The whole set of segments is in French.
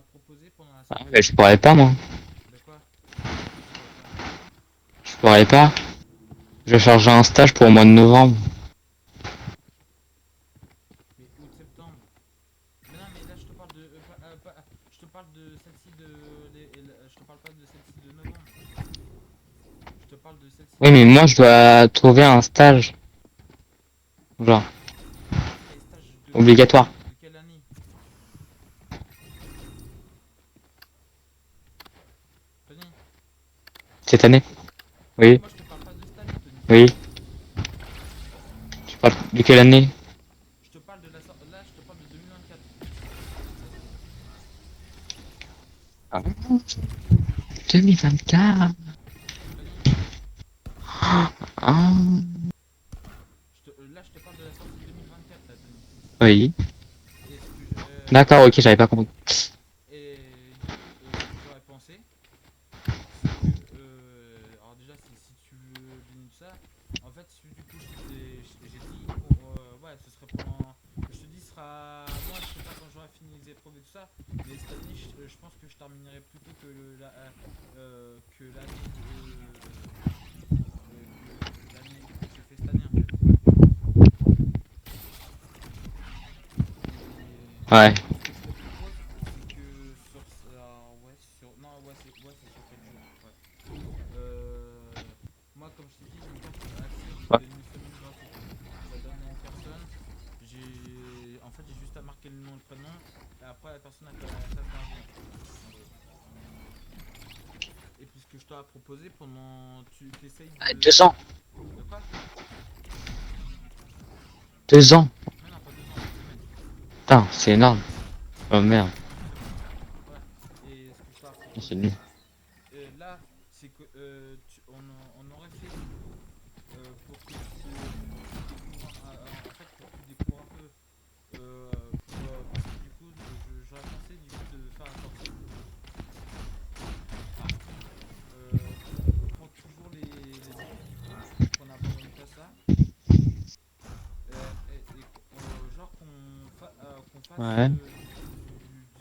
proposé pendant la Ah, sortie. mais je pourrais pas, moi. De quoi? Pourquoi tu pourrais pas? Je pourrais pas. Je chargeais un stage pour le mois de novembre. Mais août-septembre. Mais non, mais là je te parle de. Je te parle de celle-ci de. Je te parle pas de celle-ci de novembre. Je te parle de celle-ci Oui, de mais moi, septembre. je dois trouver un stage. Genre, Les stages obligatoire. de quelle année? Tony? Cette année. Mais Oui, moi je te parle pas de cette année, Tony. oui. Tu parles de quelle année? Je te parle de la là, je te parle de 2024. Ah, 2024. Tony, Ah, là je te parle de la sortie 2024 là, Tony. oui. Et ce que D'accord, ok, j'avais pas compris. et du coup, ce que j'aurais pensé, c'est que alors déjà si tu veux bien tout ça, en fait du coup j'ai dit ouais ce serait pendant, je te dis ce sera, moi je sais pas quand j'aurai fini les épreuves et tout ça, mais cette année je pense que je terminerai plus tôt que que l'année que l'année que j'ai fait cette année en fait. Ouais. Et ce que je te propose, c'est que sur ouais sur non ouais c'est sur 4 jours. Ouais. Moi comme je t'ai dit, une personne accès, il te Ouais. donne une semaine gratuite. Je la donne à une personne. J'ai juste à marquer le nom et le prénom et après la personne elle passe lundi en fait. En gros. Et puis ce que je t'ai proposé pendant tu t'essayes Deux ans. de quoi? 2 ans. Mais non, pas 2 ans, une semaine. Putain, c'est énorme. Oh merde. Une semaine. Ouais. Et ce que je t'ai C'est proposé, nul. là, c'est que on aurait fait du coup pour que tu découvres en fait pour que tu découvres un peu parce que du coup j'aurais pensé du coup de faire la sortie. Par contre, prends toujours les défis du coup, qu'on n'abandonne pas ça. Genre qu'on fasse Ouais. du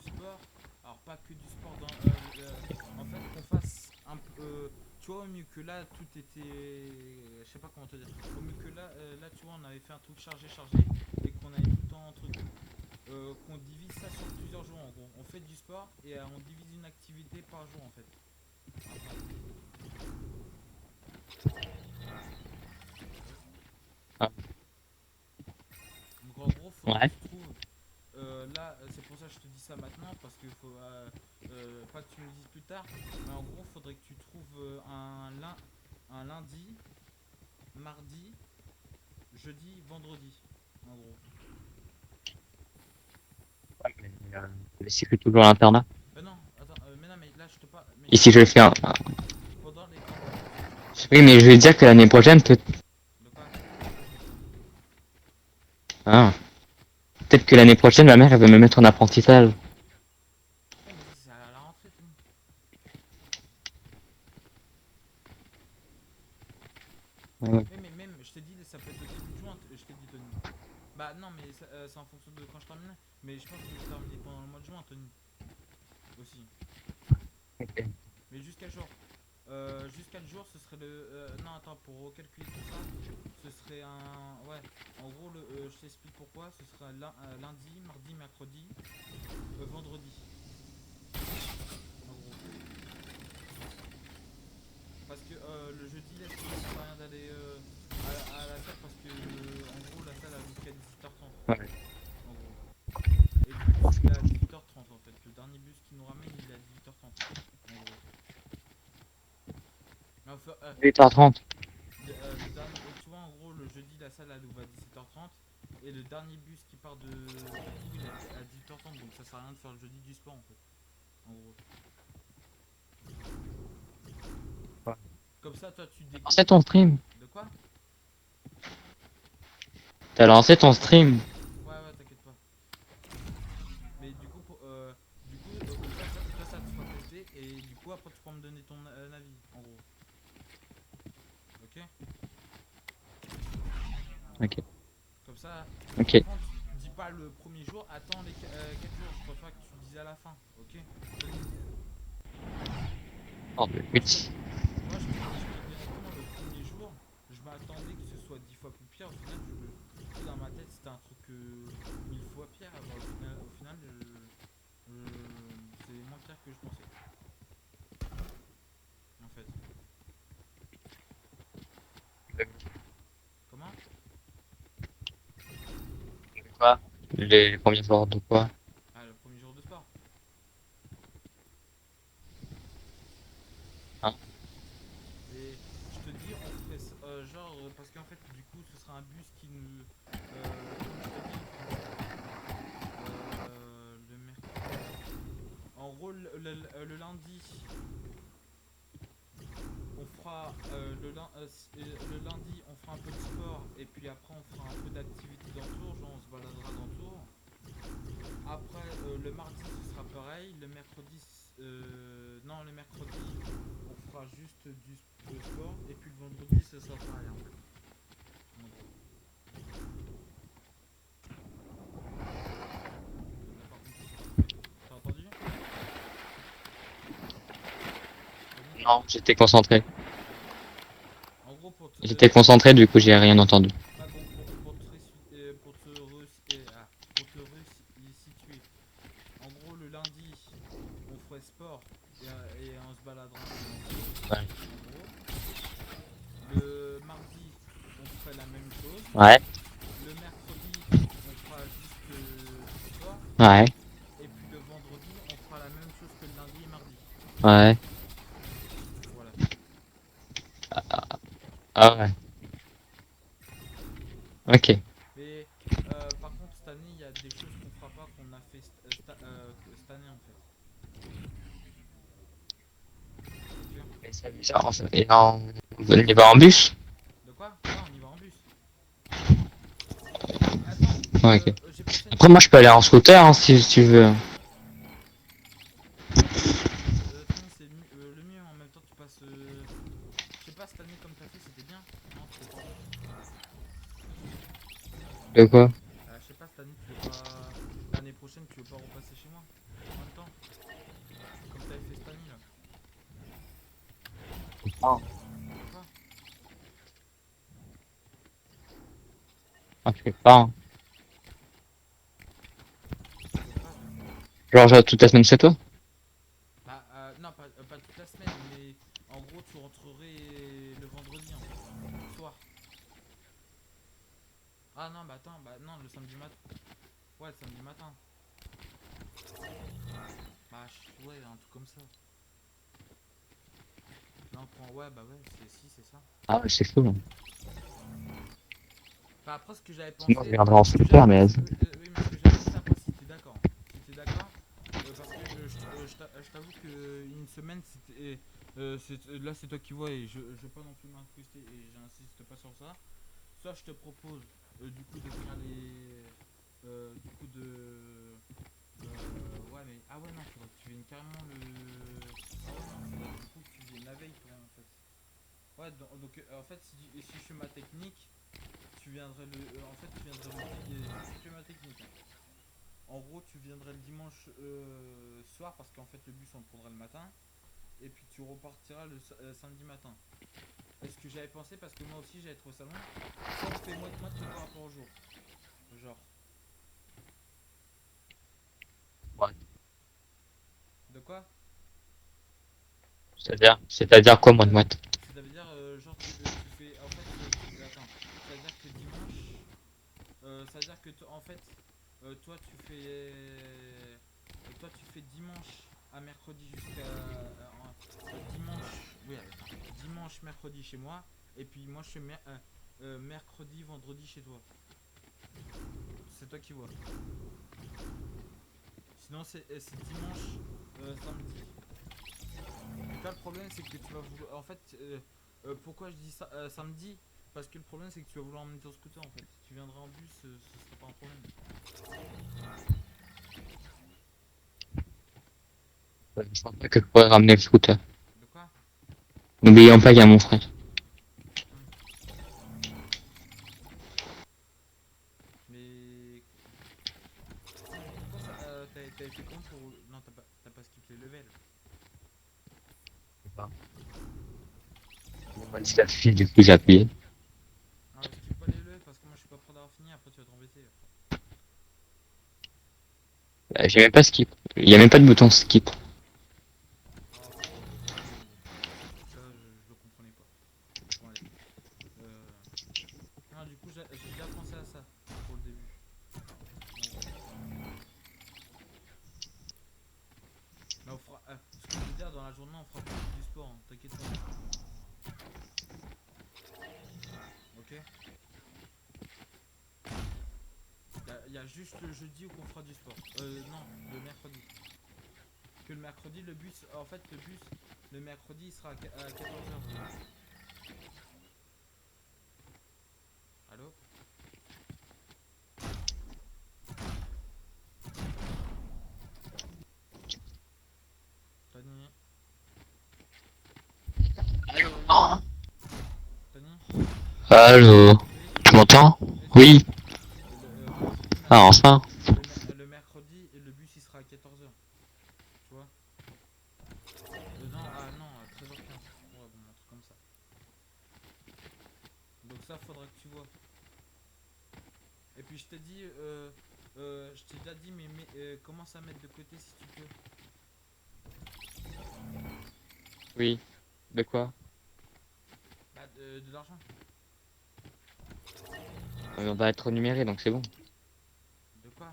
sport, alors pas que du sport en fait qu'on fasse un peu tu vois au mieux que là tout était, je sais pas comment te dire, au mieux que là tu vois on avait fait un truc chargé et qu'on avait tout le temps un truc, qu'on divise ça sur plusieurs jours en gros, on fait du sport et on divise une activité par jour en fait après. Ah, Donc en gros faudrait que ouais. tu trouves. Là, c'est pour ça que je te dis ça maintenant, parce qu'il faut pas que tu me le dises plus tard. Mais en gros, faudrait que tu trouves un lundi, mardi, jeudi, vendredi. En gros. Mais c'est que toujours à l'internat. Non, attends, mais non, mais là je te parle. Mais Et je te si je parle le fais un... pendant les vacances. Oui, mais je veux dire que l'année prochaine, peut... De quoi? Ah. Peut-être que l'année prochaine, ma mère, elle veut me mettre en apprentissage. Ouais, mais ça, c'est à la rentrée, Tony. Ouais, ouais. Oui, mais même, je t'ai dit, ça peut être au début de juin, je t'ai dit, Tony. Bah, non, mais c'est en fonction de quand je termine. Mais je pense que je vais terminer pendant le mois de juin, Tony. Aussi. Mais jusqu'à jour. Jusqu'à le jour, ce serait le. Non, attends, pour recalculer tout ça, ce serait un. Ouais, en gros, je t'explique pourquoi. Ce serait lundi, mardi, mercredi, vendredi. En gros. Parce que le jeudi, là, sinon, ça sert à rien d'aller à la salle parce que, en gros, la salle a jusqu'à 18h30. Ouais. En gros. Et le bus, il est à 18h30 en fait. Le dernier bus qui nous ramène, il est à 18h30. En gros. Mais enfin, 8h30. le dernier, tu vois, en gros, le jeudi, la salle elle ouvre à 17h30 et le dernier bus qui part de Tours, il est à 18h30, donc ça sert à rien de faire le jeudi du sport en fait. En gros. Comme ça, toi, tu Lancé découvres. ton stream. De quoi? T'as lancé ton stream. Ouais, ouais, t'inquiète pas. Mais du coup, comme ça, toi, ça te fera tester et du coup, après, tu pourras me donner ton avis, en gros. Ok? Ok. Comme ça. Par Ok. contre, dis pas le premier jour, attends les 4 jours. Je préfère que tu le dises à la fin, ok? Oh, mais oui. Moi, je te dis directement le premier jour, je m'attendais que ce soit 10 fois plus pire. Au final, dans ma tête, c'était un truc 1000 fois pire. Alors, au final c'est moins pire que je pensais, en fait. Comment? Quoi? Les premiers jours de quoi? Ah, le premier jour de sport. Hein? Et je te dis, on ferait genre, parce qu'en fait, du coup, ce sera un bus qui nous. Comme je te dis, le mercredi. En gros, le lundi, on fera le lundi, on fera un peu de sport et puis après, on fera un peu d'activité dans Tours, genre on se baladera dans Tours. Après, le mardi, ce sera pareil. Le mercredi, non, le mercredi, on fera juste du sport et puis le vendredi, ce sera pareil en fait. En gros. On n'a pas compris ce qu'on fait. T'as entendu? T'as dit? Non, j'étais concentré. Ah, en gros, J'étais concentré, du coup, j'ai rien entendu. ah bon, pour te resituer. En gros, le lundi, on ferait sport et on se baladera un peu dans Tours. Ouais. En gros, le mardi, on ferait la même chose. Ouais. Le mercredi, on fera juste du sport. Ouais. Et puis le vendredi, on fera la même chose que le lundi et mardi. Ouais. Voilà. Ah ouais. Ok. Mais par contre, cette année, il y a des choses qu'on fera pas qu'on a fait cette année en fait. Ok? Et ça, bizarre. Et non, vous n'allez pas en bus? De quoi? Ouais, on y va en bus. Mais attends, Ouais, ok. j'ai pensé à une Après, moi, je connerie. peux aller en scooter, hein, si tu veux. De toute façon, c'est le mieux. En même temps, tu passes. Je sais pas, cette année, comme t'as fait, c'était bien. Non, c'était pas ouf. De quoi? Je sais pas, cette année, tu veux pas. L'année prochaine, tu veux pas repasser chez moi en même temps? Comme t'avais fait cette année là. Ah, De quoi? je sais pas, hein. Tu veux pas, toi? Genre, toute la semaine chez toi? Bah, non, pas toute la semaine, mais en gros, tu rentrerais le vendredi en fait. Soir. Ah non, bah attends, bah non, le samedi matin. Ouais, le samedi matin. Bah, ouais, un truc comme ça. Non, ouais, bah ouais, si, c'est ça. Ah ouais, c'est fou, hein. Enfin, après, ce que j'avais Sinon, je pensé. viendrai en Ce que j'avais scooter, mais pensé. vas-y. Oui, mais ce que j'avais pensé après, si t'es d'accord. Si t'es d'accord. Parce que je t'avoue que une semaine, c'était. Là, c'est toi qui vois et je veux pas non plus m'incruster et j'insiste pas sur ça. Soit je te propose du coup de faire les. Du coup de. Ouais, mais. Ah ouais, non, faudrait que tu viennes carrément le. Ah ouais, non, faudrait du coup que tu viennes la veille pour en fait. Ouais, donc en fait, si je fais ma technique, tu viendrais en fait, tu viendrais si je fais ma technique, hein. En gros, tu viendrais le dimanche soir parce qu'en fait, le bus on le prendra le matin. Et puis tu repartiras le samedi matin. Est-ce que j'avais pensé parce que moi aussi j'allais être au salon. Soit on fait moite par rapport au jour. Genre. Ouais. De quoi? C'est-à-dire quoi, moi de moite? C'est-à-dire, genre, tu fais. En fait, attends. C'est-à-dire que dimanche. C'est-à-dire que, en fait, toi, tu fais. Toi, tu fais dimanche à mercredi jusqu'à. Dimanche. Oui, attends. Dimanche, mercredi chez moi. Et puis, moi, je fais mercredi, vendredi chez toi. C'est toi qui vois. Sinon, c'est dimanche, samedi. Mais toi, le problème, c'est que tu vas vouloir. En fait, pourquoi je dis ça samedi? Parce que le problème, c'est que tu vas vouloir emmener ton scooter en fait. Si tu viendras en bus, ce sera pas un problème. Je pense pas que je pourrais ramener le scooter. De quoi? N'oublions pas qu'il y a mon frère. Hmm. Mais. Ça fait, du coup j'ai appuyé. Ah, skip pas les le parce que moi je suis pas prêt d'avoir fini, après tu vas t'embêter. J'ai même pas skip. Il y a même pas de bouton skip. Ah, ça, je le comprenais pas. Bon, allez. Euh... Non, du coup, j'ai déjà pensé à ça pour le début. En gros. Mais on fera. Ce que je veux dire, dans la journée, on fera plus du sport, hein, t'inquiète pas. Ok? Il y a juste le jeudi où qu'on fera du sport. Non, le mercredi. Que le mercredi, le bus. En fait, le bus, le mercredi, il sera à 14h. Allô? Tony? Tony? Allô? Oui? Tu m'entends? Oui, Tony? Oui. Quand je te dis Ah, mercredi, enfin. le mercredi, le bus, il sera à 14h. Tu vois? Non, ah non, à 13h15. Ouais, bon, un truc comme ça. Donc ça, faudra que tu vois. Et puis je t'ai dit, je t'ai déjà dit, mais commence à mettre de côté si tu peux. Oui. De quoi? Bah, de l'argent. On va être numéré donc c'est bon. De quoi?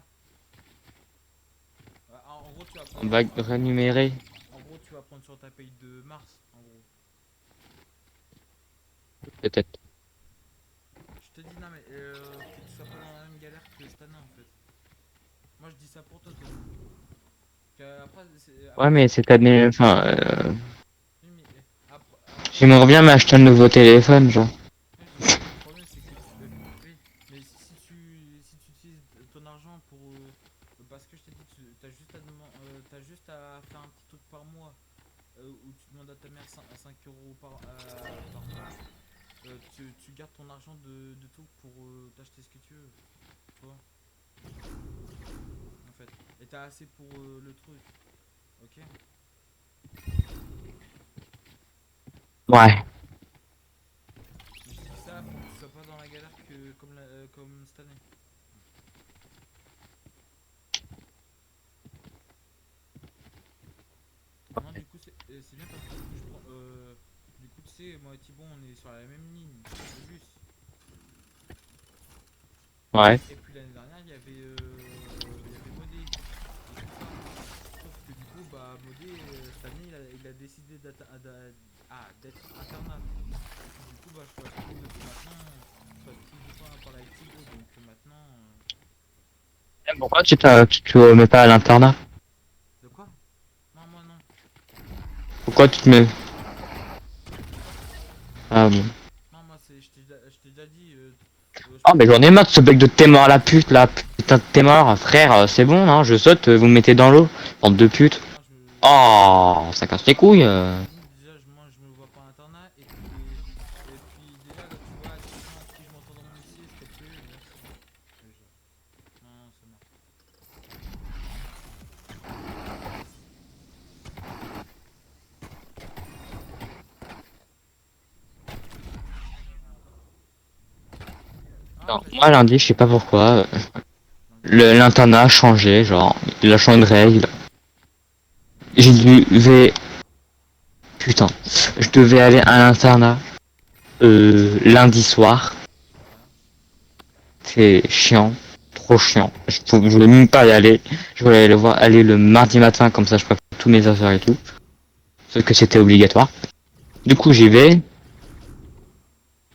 En gros, tu vas On prendre, va rénumérer. en gros, tu vas prendre sur ta paye de mars, en gros. Peut-être. Je te dis, non, mais que tu sois pas dans la même galère que cette année, en fait. Moi, je dis ça pour toi, Tony. Après, Ouais, après mais cette année, enfin, oui, mais, après, j'aimerais bien m'acheter un nouveau téléphone, genre. oui, je sais, mais le problème, c'est que oui, mais si tu utilises ton argent pour. Parce que je t'ai dit, t'as juste à faire un petit truc par mois où tu demandes à ta mère 5 euros par mois. Tu gardes ton argent de tout pour t'acheter ce que tu veux, tu vois, en fait. Et t'as assez pour le truc, ok? Ouais. Mais je dis ça pour que tu sois pas dans la galère comme cette année. Non, du coup, c'est bien parce que du coup, du coup, tu sais, moi et Thibon, on est sur la même ligne de bus. Ouais. Et puis l'année dernière, il y avait Modé et tout ça. Sauf que du coup, bah, Modé, cette année, il a décidé d'être internat. Et puis du coup, bah, je passe plus de temps à parler avec Thibaut. Donc maintenant. Pourquoi tu te mets pas à l'internat? De quoi? Non, moi non. Pourquoi tu te mets... Ah bon. Non, moi, je t'ai déjà dit. Je Ah, pense mais que. j'en ai marre de ce bec de t'es mort la pute, là. Putain de t'es mort, frère, c'est bon, hein, je saute, vous me mettez dans l'eau. Bande de putes. Moi, Oh, ça casse les couilles. Tony, déjà, moi, je me vois pas à internat. Et puis déjà, là, tu vois, les gens avec qui je m'entends dans mon lycée, s'il te plaît, merci. Déjà. Non, non, c'est mort. Ah, Non, t'as dit moi, lundi, je sais pas pourquoi, lundi. l'internat a changé, genre, il a changé de règle. Ok. J'ai dû, putain, je devais aller à l'internat, lundi soir. Ouais. C'est chiant, trop chiant. Je voulais même pas y aller. Je voulais aller le mardi matin, comme ça je prépare tous mes affaires et tout. Sauf que c'était obligatoire. Du coup j'y vais,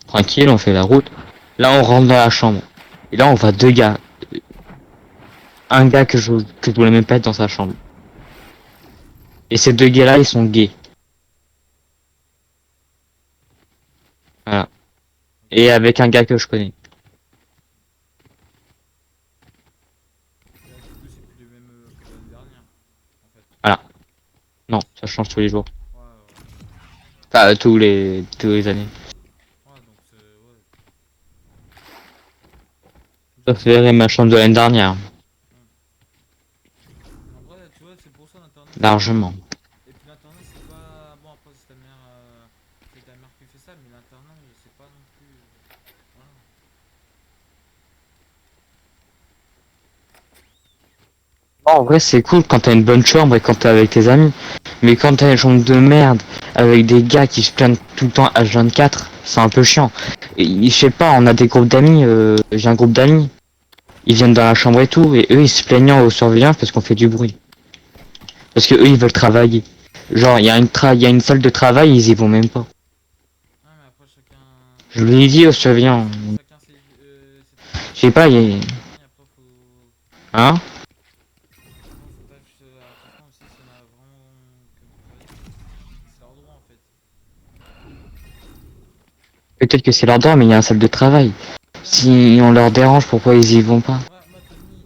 tranquille, on fait la route. Là on rentre dans la chambre. Et là on voit deux gars. Un gars que je voulais même pas être dans sa chambre. Et ces deux gars là ils sont gays. Voilà. Ok. Et avec un gars que je connais. Là, du coup, c'est plus les mêmes que l'année dernière, en fait. Voilà. Non, ça change tous les jours. Ouais, ouais. Enfin tous les années. Ouais, donc c'est. Ouais. Je Du coup, préférais ma chambre de l'année dernière. hmm. En vrai, tu vois, c'est pour ça l'internet, c'est bien. Largement. Et puis l'internet, c'est pas. Bon, après, c'est ta mère. En vrai, c'est cool quand t'as une bonne chambre et quand t'es avec tes amis. Mais quand t'as une chambre de merde avec des gars qui se plaignent tout le temps H24, c'est un peu chiant. Et, je sais pas, on a des groupes d'amis, j'ai un groupe d'amis. Ils viennent dans la chambre et tout, et eux ils se plaignent aux surveillants parce qu'on fait du bruit. Parce que eux ils veulent travailler. Genre, il y a une salle de travail, ils y vont même pas. Ouais, mais après, chacun. Je lui ai dit aux surveillants, Chacun ses trucs. je sais pas, Tony, après, faut. hein? Franchement, faut faire attention aussi s'il y en a vraiment que vous travaillez. C'est leur droit en fait. Peut-être que c'est leur droit, mais il y a une salle de travail. Ouais, mais Si on leur dérange, pourquoi ils y vont pas? moi Tony,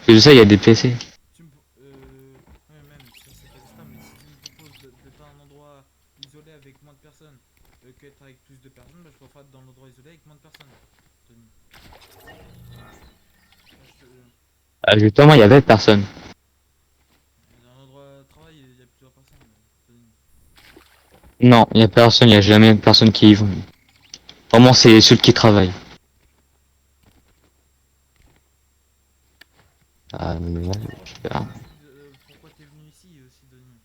Et de ça, il y a des PC. tu me. Ouais, même sur cet aspect, mais si tu me proposes d'être dans un endroit isolé avec moins de personnes qu'être avec plus de personnes, bah, je préfère être dans l'endroit isolé avec moins de personnes. Tony. Moi, Ah, justement, il y avait personne. dans l'endroit de travail, il y a plusieurs personnes. Tony. Non, il y a personne, il y a jamais personne qui y vont. Vraiment, c'est ceux qui travaillent. Ah, mais ouais, je sais pas. Pourquoi t'es venu ici aussi, Tony?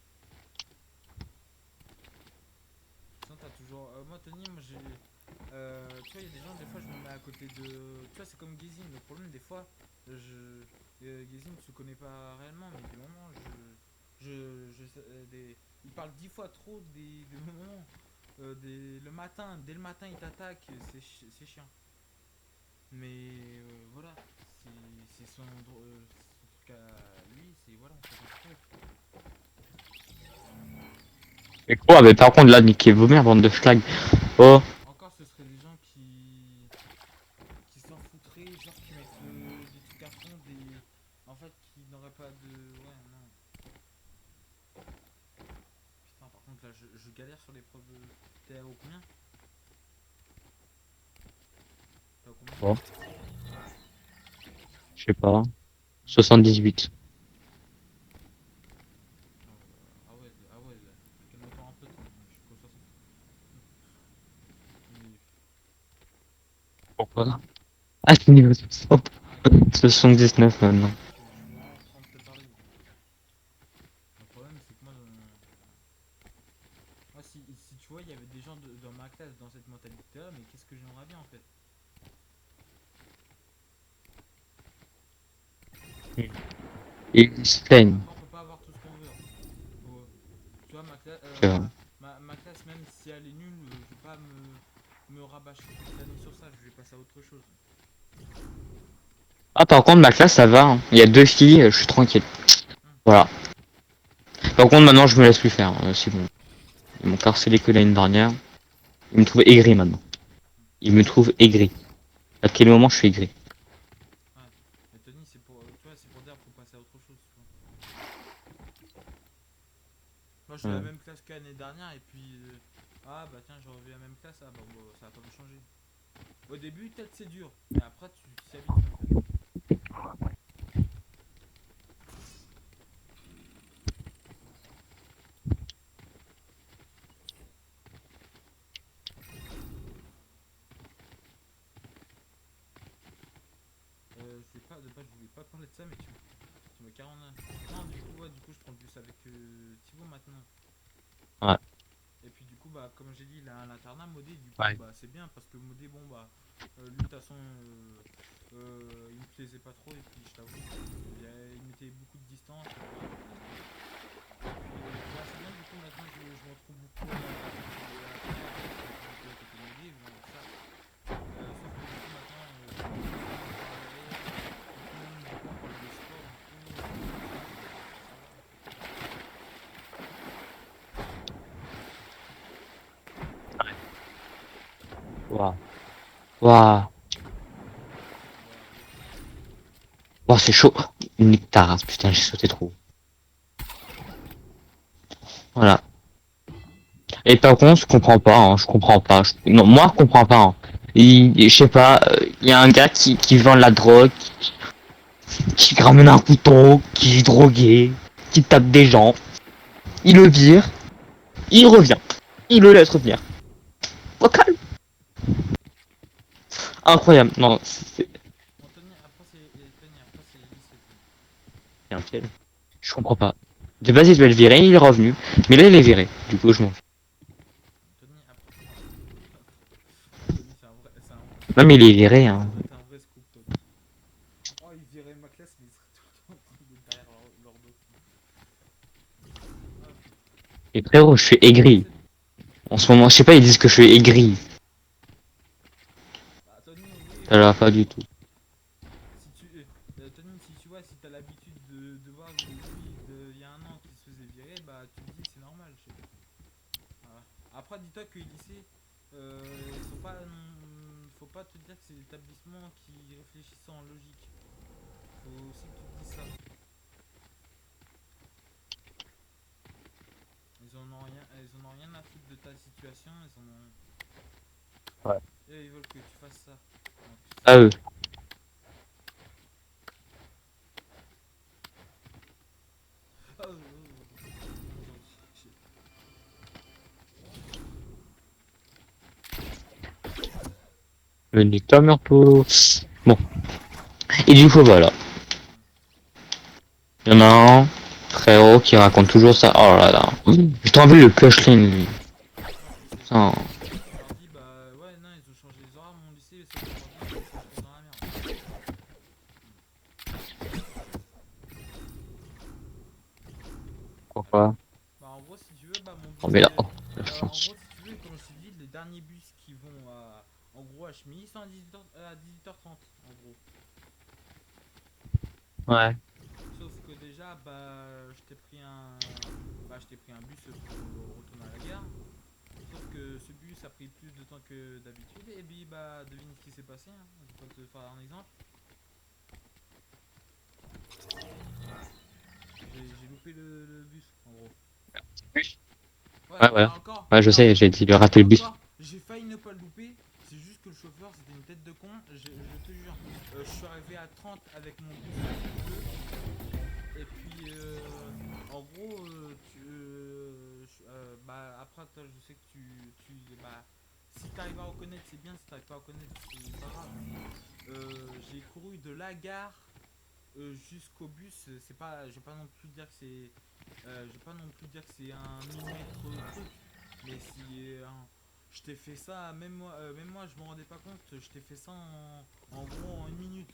Sinon, t'as toujours. Moi, Tony, moi j'ai. Tu vois, il y a des gens, des fois, je me mets à côté de. Tu vois, c'est comme Gazin. Le problème, des fois, Gazin ne se connaît pas réellement, mais des moments, il parle 10 fois trop des moments. Le matin, dès le matin, il t'attaque, c'est chiant. Mais voilà, c'est son truc à lui, c'est voilà, c'est son truc. Et quoi, mais par contre, là, niquez vos mères, bande de schlag. Oh, Encore, ce serait des gens qui s'en foutraient, genre qui mettent des trucs à fond, en fait, qui n'auraient pas de. Ouais, non. Putain, par contre, là, je galère sur l'épreuve. T'es au combien? T'es au combien? bon, je sais pas. 78. Ah ouais, là. Calme-toi un peu, je suis qu'au 60. Mais. Pourquoi? Ah, c'est niveau 60. 79 maintenant. Je suis vraiment en train de te parler. Le problème, c'est que moi, si tu vois, il y avait des gens dans ma classe dans cette mentalité-là, mais qu'est-ce que j'aimerais bien en fait? Et ils se plaignent. Après, on peut pas avoir tout ce qu'on veut, hein. Tu vois, C'est vrai. ma classe, même si elle est nulle, je vais pas me rabâcher toute l'année sur ça, je vais passer à autre chose. Ah, par contre, ma classe, ça va, hein. Il y a deux filles, je suis tranquille. Hum. Voilà. Par contre, maintenant, je me laisse plus faire. C'est bon. Ils m'ont harcelé que l'année dernière. Ils me trouvent aigri maintenant. Ils me trouvent aigri. À quel moment je suis aigri? Ouais. Mais Tony, tu vois, c'est pour dire qu'il faut passer à autre chose. Tu vois. Moi, je suis à la Ouais. même classe que l'année dernière, et puis. Ah, bah tiens, j'ai revu la même classe, ah, bah, bon, ça va pas me changer. Au début, peut-être c'est dur, mais après, tu t'y habitues en fait. Je vais pas, de base, je voulais pas parler de ça, mais tu m'as carrément. Non, du coup, ouais, du coup, je prends le bus avec Thibaut maintenant. Ouais. Et puis, du coup, bah, comme j'ai dit, il a un internat modé, du coup, Ouais. bah, c'est bien parce que modé, bon, bah, lui, de toute façon, il me plaisait pas trop, et puis, je t'avoue, il mettait beaucoup de distance, voilà. Et puis, bah, c'est bien, du coup, maintenant, je me retrouve beaucoup à l'internat, parce que je suis beaucoup à côté de modé, bon, ça. Sauf que, du coup, maintenant, tout le monde parle derrière, et tout le monde, du coup, on parle de sport, du coup, ça va, en fait. Waouh. Waouh. Voilà, oui. Waouh, c'est chaud. Nique ta race, putain, j'ai sauté trop. Voilà. Et par contre, je comprends pas, hein, je comprends pas. Non, moi, je comprends pas, hein. Je sais pas, il y a un gars qui vend de la drogue, qui ramène un couteau, qui est drogué, qui tape des gens. Il le vire, il revient. Il le laisse revenir. Oh, calme. Incroyable. Non, c'est Bon, Tony, après, c'est lycée, Tony. un piège. Je comprends pas. De base, il devait le virer, il est revenu. Mais là, il est viré. Du coup, je m'en fous. Tony, après. Tony, Non, mais il est viré, hein. c'est un vrai scoop, Tony. Oh, il virait ma classe, mais il serait tout le temps en train d'être derrière leur dos. Ah, Et frérot, je suis aigri. c'est- En ce moment, je sais pas, ils disent que je suis aigri. bah, Tony, oui, Ça va pas du tout. si tu, Tony, si tu vois, si t'as l'habitude de voir lui, il y a un an, qui se faisait virer, bah tu te dis c'est normal. Je sais pas. Voilà. Après, dis-toi que les lycées, ils sont pas, faut pas te dire que c'est l'établissement qui réfléchissent en logique. Faut aussi que tu te dises ça. Ils en ont rien à foutre de ta situation. Ils en ont, Ouais. et ils veulent que tu fasses ça. Donc, À eux. Le Nectar Murpo. Bon. Et du coup, voilà. Il y en a un, frérot, qui raconte toujours ça. Oh là là. J'ai envie le pushline, lui. non, je sais. Putain. Tu leur dis, bah ouais, non, ils ont changé les horaires, mon lycée, c'est que je leur dis, ça se passe dans la merde. Pourquoi? Bah, en gros, si tu veux, bah, mon Oh, bus, mais là. Oh, la en chance. gros, si tu veux, comme je t'ai dit, les derniers bus qui vont en gros à Chemilly ils sont à 18h30, en gros. Ouais. Sauf que déjà, bah, je t'ai pris un bus pour retourner à la gare. Sauf que ce bus a pris plus de temps que d'habitude. Et puis, bah, devine ce qui s'est passé, hein. Je peux te faire un exemple. J'ai loupé le bus, en gros. Ouais, Ouais, ouais. encore. Ouais, je sais, j'ai dit de rater Et le bus. encore, j'ai failli ne pas le louper. C'est juste que le chauffeur, c'était une tête de con. Je te jure. Je suis arrivé à 30 avec mon bus bleu. Et puis, en gros, bah, après, toi, je sais que bah, si t'arrives à reconnaître, c'est bien. Si t'arrives pas à reconnaître, c'est pas grave. J'ai couru de la gare jusqu'au bus. C'est pas, je vais pas non plus dire que c'est, je vais pas non plus dire que c'est un millimètre truc. Mais si, je t'ai fait ça, même moi, je me rendais pas compte. Je t'ai fait ça en gros en 1 minute.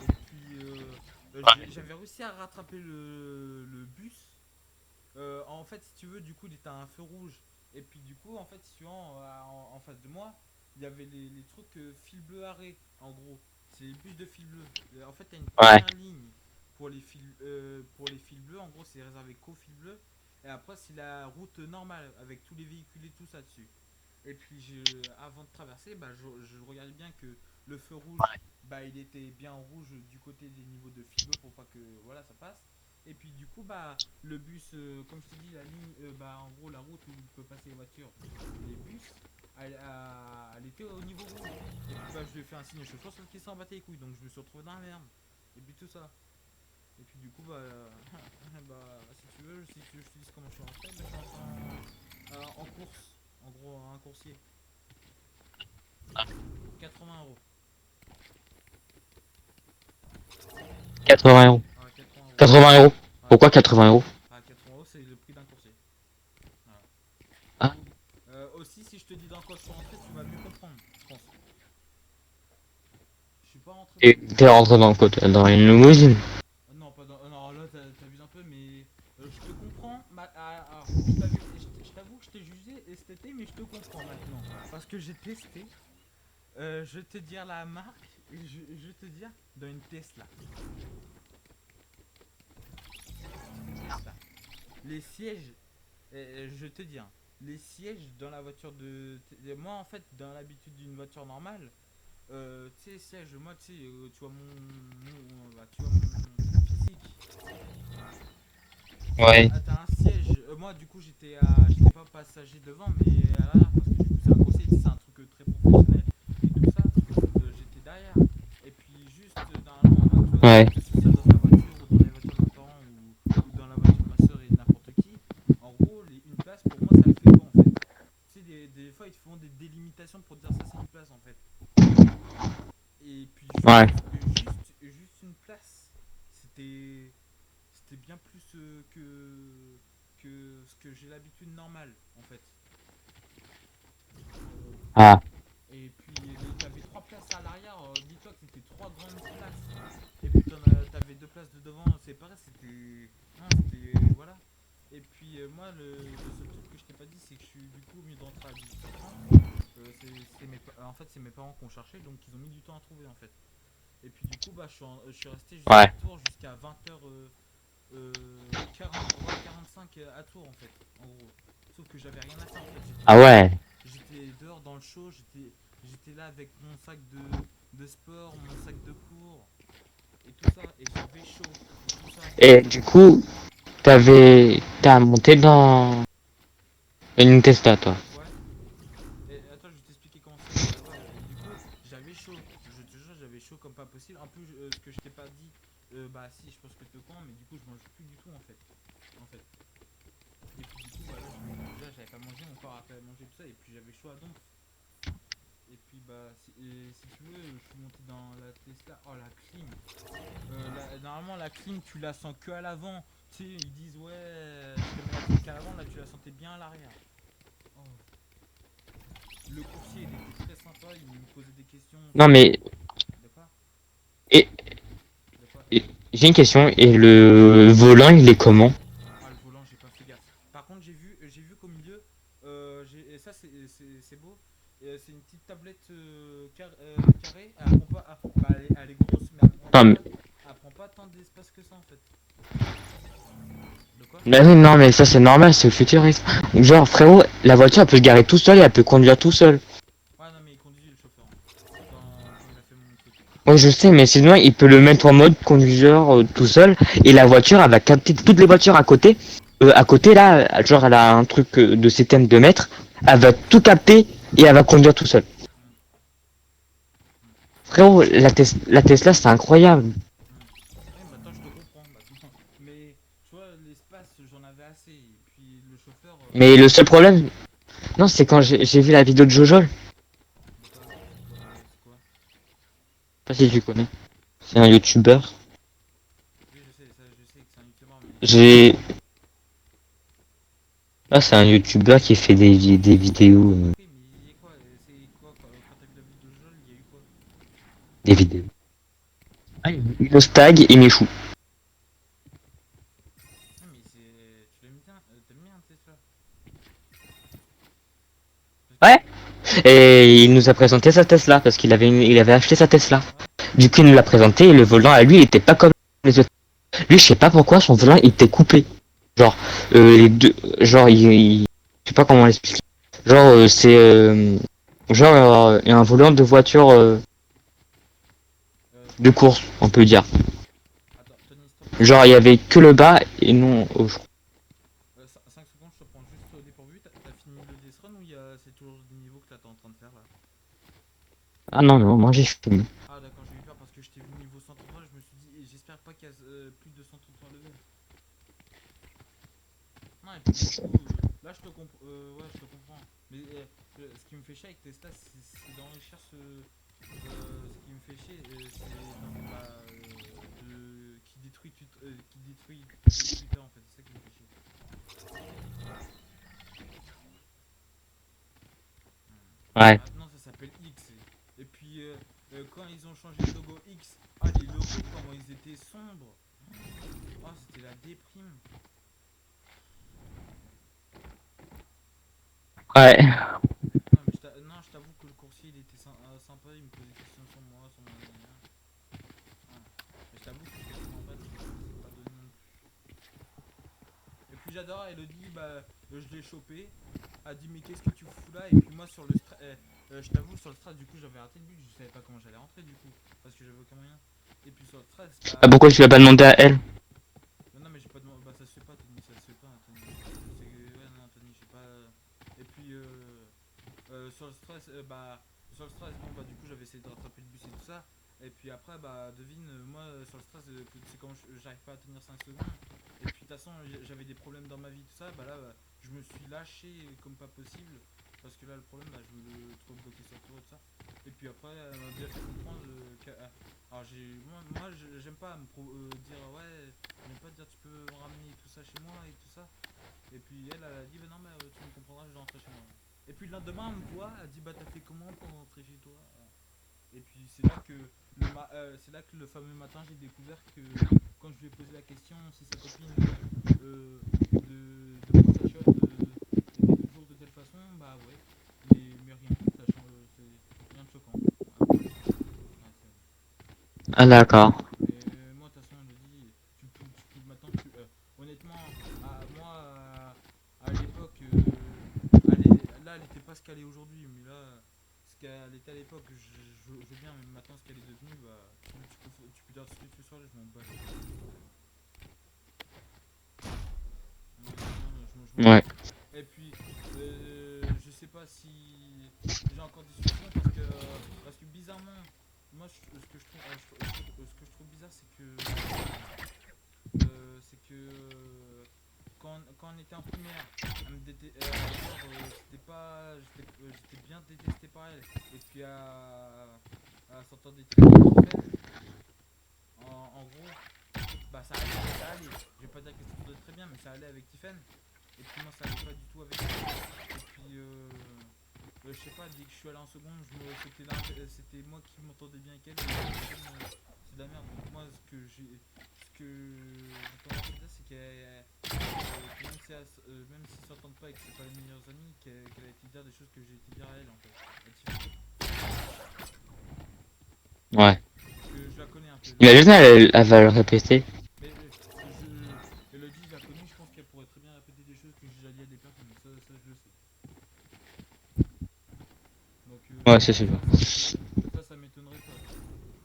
Et puis, j'avais réussi à rattraper le bus. En fait, si tu veux, du coup, il était à un feu rouge. Et puis, du coup, en fait, si tu veux, en face de moi, il y avait les trucs fil bleu arrêt, en gros. C'est les bus de fil bleu. En fait, t'as une Ouais. première ligne pour les fils bleus. En gros, c'est réservé qu'aux fils bleus. Et après, c'est la route normale avec tous les véhicules et tout ça dessus. Et puis avant de traverser, bah, je regardais bien que le feu rouge, bah, il était bien rouge du côté des niveaux de fil bleu pour pas que voilà ça passe. Et puis du coup bah le bus, comme je t'ai dit la ligne, bah en gros la route où peut passer les voitures, les bus, elle était au niveau rouge. Et puis bah je lui ai fait un signe au chauffeur sauf qu'il s'en battait les couilles donc je me suis retrouvé dans la merde. Et puis tout ça. Et puis du coup bah, bah si tu veux, je te dis comment je suis rentré, bah, je suis rentré en course, en gros un coursier. 80 euros. 80 euros. Ah, 80 euros. 80 euros. Ah, Pourquoi 80 euros? ah, 80 euros, c'est le prix d'un coursier. Voilà. Ah. Aussi, si je te dis dans quoi je suis rentré, tu vas mieux comprendre, je pense. Je suis pas rentré dans Et une t'es voiture. rentré dans quoi? Dans une limousine? Non, pas dans. Non, là, t'abuses un peu, mais je te comprends. Je t'avoue que je t'ai jugé et cet été, mais je te comprends maintenant. Parce que j'ai testé. Je vais te dire la marque et je vais te dire dans une Tesla. Une Tesla. Les sièges, je vais te dire, les sièges dans la voiture moi, en fait, dans l'habitude d'une voiture normale, tu sais, siège, moi, tu sais, tu vois tu vois mon physique. Ouais. T'as un siège. Moi, du coup, j'étais pas passager devant, mais à l'arrière, parce que du coup, c'est un conseil, c'est un truc très professionnel et tout ça. J'étais derrière. Et puis, juste, normalement, bah, tu vois, Ouais. que ce soit dans ta voiture ou dans la voiture de mes parents ou dans la voiture de ma soeur et n'importe qui, en gros, une place, pour moi, ça le fait pas, en fait. Tu sais, des fois, ils te font des délimitations pour dire ça, c'est une place, en fait. Et puis, Ouais. juste une place. C'était plus que ce que j'ai l'habitude normale en fait. Ah, Et puis t'avais trois places à l'arrière, dis-toi que c'était trois grandes places. Et puis t'avais deux places de devant séparées, c'était. Non, c'était. Voilà. Et puis moi, le seul truc que je t'ai pas dit, c'est que je suis du coup mieux d'entrer à 18h30. En fait, c'est mes parents qui ont cherché, donc ils ont mis du temps à trouver en fait. Et puis du coup, bah, je suis resté à ouais. Tours jusqu'à 20h 40, ouais, 45 à Tours en fait, en gros. Sauf que j'avais rien à faire en fait. Ah ouais. J'étais dehors dans le show, j'étais là avec mon sac de sport, mon sac de cours et tout ça. Et j'avais chaud et tout ça. Et du coup, t'as monté dans une Tesla, toi. Ouais. Et attends, je vais t'expliquer comment ça. Ouais, et du coup, j'avais chaud. Je te jure, j'avais chaud comme pas possible. En plus, ce que je t'ai pas dit, bah si, je pense que t'es au courant, mais du coup, je mange plus du tout en fait. En fait. Et puis du coup, bah là, déjà, j'avais pas mangé, mon corps a pas mangé tout ça, et puis j'avais chaud à donf. Et puis bah, si tu veux, je suis monté dans la Tesla. Oh la clim. Normalement, la clim, tu la sens que à l'avant. Tu sais, ils disent ouais, je te mets la clim qu'à l'avant, là tu la sentais bien à l'arrière. Oh. Le coursier, il était très sympa, il me posait des questions Non, sur. mais De quoi? et, De quoi? j'ai une question. Et le volant, il est comment? Ah, le volant, j'ai pas fait gaffe. Par contre, j'ai vu qu'au milieu, et ça c'est beau. C'est une petite tablette carrée. Elle prend pas, bah, elle est grosse, mais Non, mais, elle prend pas tant d'espace que ça en fait. De quoi? bah oui, non, mais ça c'est normal, c'est le futurisme. Genre, frérot, la voiture, elle peut se garer tout seul et elle peut conduire tout seul. Ouais, non, mais il conduit le chauffeur, hein, quand il a fait mon truc. Ouais, je sais, mais sinon, il peut le mettre en mode conduiseur tout seul et la voiture, elle va capter toutes les voitures à côté. À côté, là, genre, elle a un truc de système de mètres. Elle va tout capter et elle va conduire tout seul. Hmm, hmm, Frérot, la Tesla, c'est incroyable. hmm. Oui, maintenant je te comprends maintenant. Mais tu vois, l'espace, j'en avais assez. Et puis le chauffeur, Mais le seul problème, non, c'est quand j'ai vu la vidéo de Jojol. de quoi? C'est quoi? Je sais pas si tu connais. C'est un youtubeur. Oui, je sais, ça, je sais que c'est un youtubeur, mais j'ai pas. J'ai. Là, c'est un youtubeur qui fait des vidéos. Oui, mais il y a quoi? C'est quoi quand t'as vu la vidéo de Jol, il y a eu quoi? Des vidéos. Ah, il me stag et m'échoue. Non, mais c'est. Tu l'aimes bien, t'aimes bien Tesla. Parce que. Ouais. Et il nous a présenté sa Tesla parce il avait acheté sa Tesla. Ouais. Du coup, il nous l'a présenté et le volant à lui, il était pas comme les autres. Lui, je sais pas pourquoi son volant il était coupé. Genre, les deux, genre, je sais pas comment l'expliquer. Genre, c'est, genre, un volant de voiture de Tony. course, on peut dire. Attends, Tony, stop. Genre, il y avait que le bas et non. 5 secondes, je te prends juste au dépourvu. T'as fini le Death Run ou c'est toujours des niveaux que t'es en train de faire là? Ah non, non, moi j'ai fini. Ah, d'accord, j'ai eu peur parce que je t'ai vu niveau 133. Je me suis dit, j'espère pas qu'il y a plus de 133 level. Non, et puis du coup, là je te comprends. Ouais, je te comprends. Mais ce qui me fait chier avec Tesla, c'est d'enrichir ce qui me fait chier, c'est qui détruit Twitter en fait. C'est ça qui me fait chier. Ouais. Maintenant, ça s'appelle X. Et puis, quand ils ont changé le logo X, ah, les logos, comment ils étaient sombres. Oh, c'était la déprime. Ouais. Non, mais non, je t'avoue que le coursier il était sympa, il me posait des questions sur moi, sur mon avenir. Ouais. Mais je t'avoue que je comprends pas trop, c'est pas donné non plus. Et puis j'adore, Elodie, bah, je l'ai chopé. Elle a dit, mais qu'est-ce que tu fous là? Et puis moi, sur le strat, je t'avoue, sur le strat, du coup, j'avais raté le but, je savais pas comment j'allais rentrer du coup, parce que j'avais aucun moyen. Et puis sur le strat, Ah, bah. pourquoi tu l'as pas demandé à elle? Non, mais j'ai pas demandé. Bah, ça se fait pas, Tony, ça se fait pas, Tony. Ouais, non, Tony, j'ai pas. Et puis, sur le stress, sur le stress, bon, bah, du coup, j'avais essayé de rattraper le bus et tout ça. Et puis après, bah, devine, moi, sur le stress, c'est quand j'arrive pas à tenir 5 secondes. Et puis, de toute façon, j'avais des problèmes dans ma vie, tout ça. Bah là, je me suis lâché comme pas possible. parce que là le problème, bah, je me trouve bloqué sur le tour et tout ça. Et puis après, elle m'a bien fait comprendre alors j'aime pas dire ouais, j'aime pas dire tu peux me ramener tout ça chez moi et tout ça. Et puis elle a dit bah non mais tu me comprendras, je vais rentrer chez moi. Et puis le lendemain elle me voit, elle dit bah t'as fait comment pour rentrer chez toi. Et puis c'est là que le fameux matin j'ai découvert que quand je lui ai posé la question si sa copine de ProStation était toujours de telle façon, bah ouais. Mais rien, ça change, c'est rien de choquant. Ouais, Ah, d'accord. et moi de toute façon elle me dit, maintenant honnêtement, à l'époque, là elle était pas ce qu'elle est aujourd'hui, mais là ce qu'elle était à l'époque, je veux bien, mais maintenant ce qu'elle est devenue, bah tu peux dire ce que tu sois, je m'en bats. Je m'en bats. Ouais. Et puis je sais pas si j'ai encore des solutions parce que bizarrement, moi ce que je trouve bizarre c'est que quand on était en primaire, j'étais bien détesté par elle. Et puis à sortir des trucs avec Tiffen, en gros, bah ça allait. Je vais pas dire que c'était très bien, mais ça allait avec Tiffen. Et puis moi ça allait pas du tout avec elle. Et puis je sais pas, dès que je suis allé en seconde, c'était moi qui m'entendais bien avec elle. C'est de la merde. Donc moi ce que j'ai tendance à dire c'est même si elles s'entendent pas et que c'est pas les meilleures amies, qu'elle a été dire des choses que j'ai été dire à elle en fait. Ouais. Que je la connais un peu. Imagine, elle va le répéter. Mais Elodie, je la connais, je pense qu'elle pourrait très bien répéter des choses que j'ai déjà dit à des personnes. Ça je le sais. Donc Ouais, c'est sûr. ça m'étonnerait pas.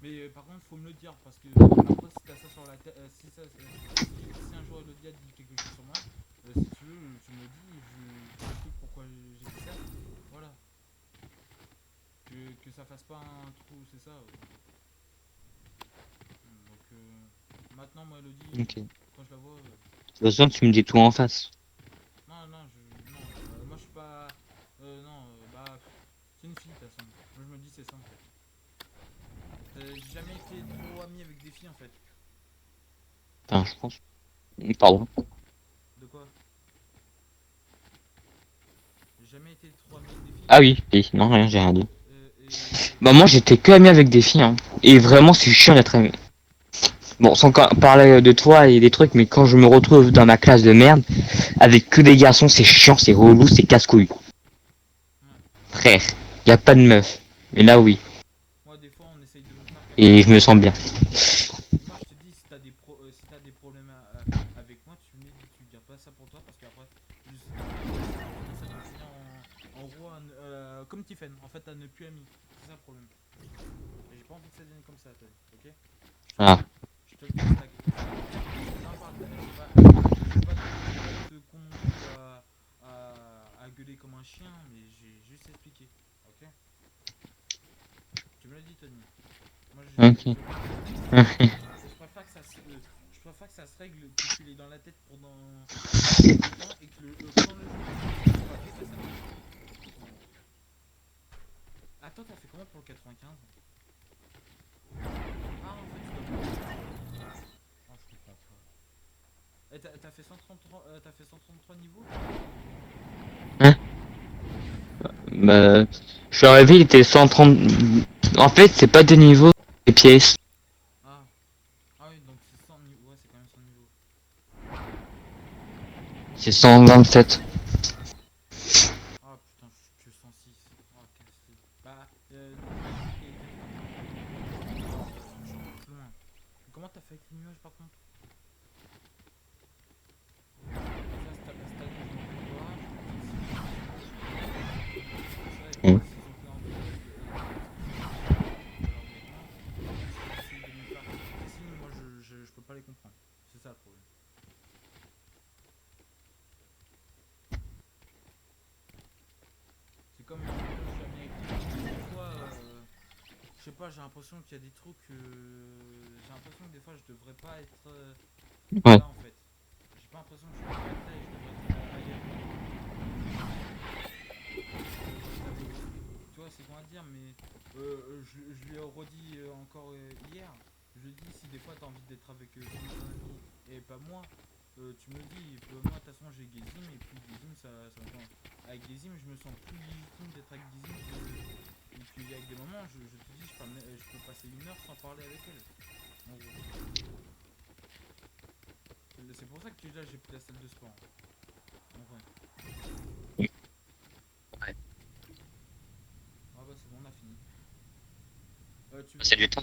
Mais par contre, faut me le dire parce que après, si t'as ça sur la tête, si un jour Elodie a dit quelque chose sur moi, si tu veux, tu me le dis, je t'explique pourquoi j'ai dit ça. Voilà. Que ça fasse pas un trou, c'est ça. Donc maintenant, moi, Elodie, Ok. quand je la vois, De toute façon, tu me dis tout en face. non, moi je suis pas, non, bah, c'est une fille de toute façon. Moi je me dis c'est ça en fait. J'ai jamais été trop ami avec des filles en fait. Enfin, je pense. Pardon. De quoi? J'ai jamais été trop ami avec des filles. Ah oui, oui. Non, rien, j'ai rien dit. Et Bah, moi, j'étais que ami avec des filles, hein. Et vraiment, c'est chiant d'être ami. Bon, sans parler de toi et des trucs, mais quand je me retrouve dans ma classe de merde, avec que des garçons, c'est chiant, c'est relou, c'est casse-couille. ouais. Frère, y a pas de meuf. Mais là, oui. Moi des fois on essaye de me faire quelqu'un. Et je me sens bien. Et moi je te dis si t'as des problèmes avec moi, tu me les dis, tu gardes pas ça pour toi parce qu'après ça peut finir en gros comme Tiffen, en fait à ne plus ami. C'est ça le problème. Et j'ai pas envie que ça devienne comme ça, toi. Ok? Ah. Je te le dis, je t'en parle, je vais pas te con non plus à gueuler comme un chien, mais j'ai juste expliqué. Ok? Tu me l'as dit, Tony. Moi, Ok. je veux bien que ça se règle. Et je préfère que ça se règle, que tu l'aies dans la tête pendant quelques temps et que quand le jour X, tu sois fait face à moi. Attends, t'as fait comment pour le 95? Ah, en fait, tu dois pas. Ah, je comprends pas. Et t'as fait 133 niveaux? Hein? Bah, je suis arrivé, il était 130. En fait, c'est pas des niveaux, des pièces. Ah, ah oui, donc c'est 100 niveaux. Ouais, c'est quand même 100 niveaux. C'est 127. Ah putain, je suis que 106. Ah, casse-les. Bah, normalement, il y a marqué 95. Je suis encore plus loin. Comment t'as fait avec les nuages par contre? Ça, cette année, je m'en rappelle pas. Je crois que c'est Sims. Ça, et Mm. puis s'ils ont fait un update, parce que je sais pas trop pourquoi leur update non. Par contre, s'ils essayent de me faire comprendre les signes, moi je peux pas les comprendre. C'est ça le problème. C'est comme quand je suis ami avec Tiffen, des fois, je sais pas, j'ai l'impression qu'il y a des trucs. J'ai l'impression que des fois je devrais pas être Ouais. là en fait. J'ai pas l'impression que je devrais être là et je devrais être ailleurs. à dire, mais je lui ai redit encore hier. Je lui ai dit, si des fois t'as envie d'être avec ton ami et pas moi, tu me le dis. Moi, de toute façon, j'ai Gazim, et puis Gazim, ça me tente. Avec Gazim, je me sens plus légitime d'être avec Gazim que. Et puis, avec des moments, je te dis, je peux passer 1 heure sans parler avec elle. En gros. C'est pour ça que là, j'ai pris la salle de sport. En vrai. Ouais. Ah bah, c'est bon, on a fini. Tu C'est veux du temps.